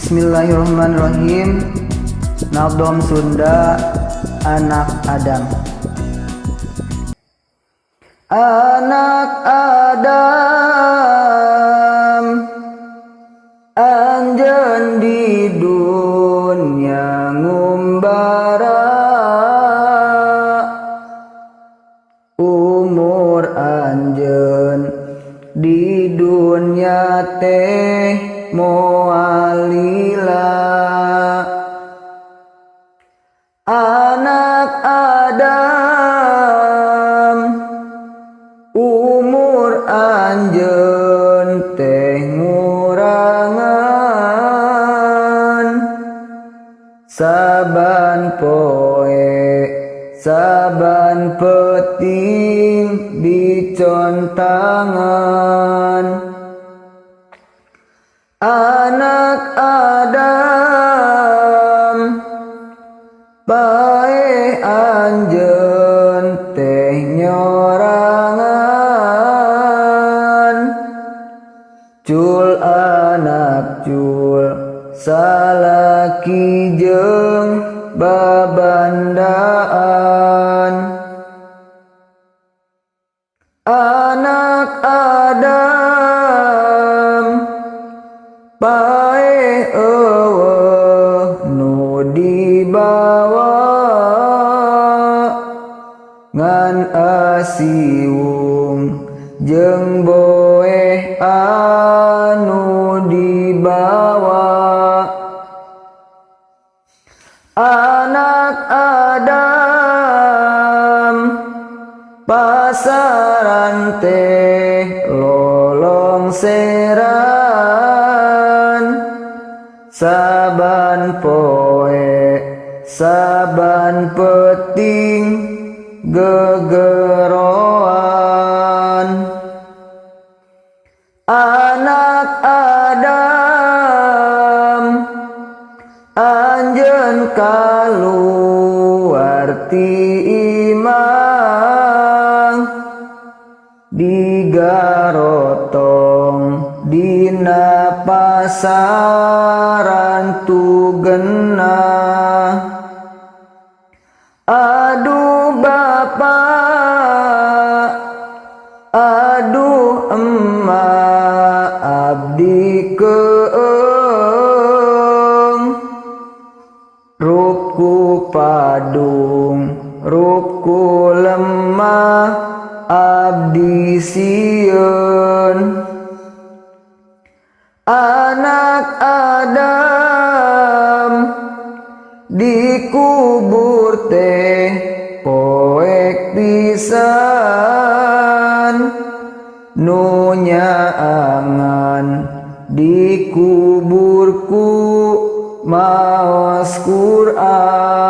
Bismillahirrahmanirrahim. Nadom Sunda Anak Adam. Anak Adam, anjeun di dunya ngumbara, umur anjeun di dunya teh moal lila. Anak Adam, umur anjeun teh ngurangan, saban poe saban peuting dicontangan. Anak Adam, bae anjeun teh nyorangan, cul anak cul salaki jeung babandaan. Anak Adam, bae eueuh nu dibawa, ngan asiwung jeung boeh anu dibawa. Anak Adam, pasaran teh lolong seran, saban poe saban peuting gegeroan. Anak Adam, anjeun kaluar ti imah, digarotong dina pasaran tugenah. Aduh Bapak, aduh emak, abdi keung, rupku padung, rupku lemah, abdi sieun. Anak Adam, dikubur teh poek pisan, nu nyaangan dikuburku, 'Quran. Anak Adam, dikubur teh poek pisan, nu nyaangan dikuburku maos Quran.